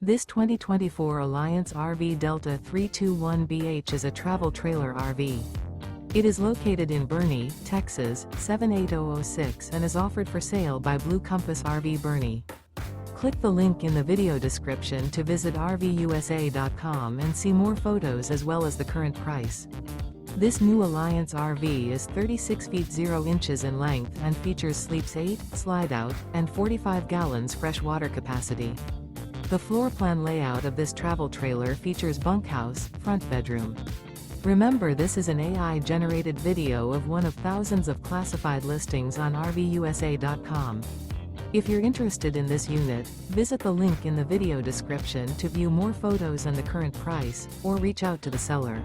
This 2024 Alliance RV Delta 321BH is a travel trailer RV. It is located in Boerne, Texas, 78006 and is offered for sale by Blue Compass RV Boerne. Click the link in the video description to visit RVUSA.com and see more photos as well as the current price. This new Alliance RV is 36 feet 0 inches in length and features sleeps 8, slide-out, and 45 gallons fresh water capacity. The floor plan layout of this travel trailer features bunkhouse, front bedroom. Remember, this is an AI-generated video of one of thousands of classified listings on RVUSA.com. If you're interested in this unit, visit the link in the video description to view more photos and the current price, or reach out to the seller.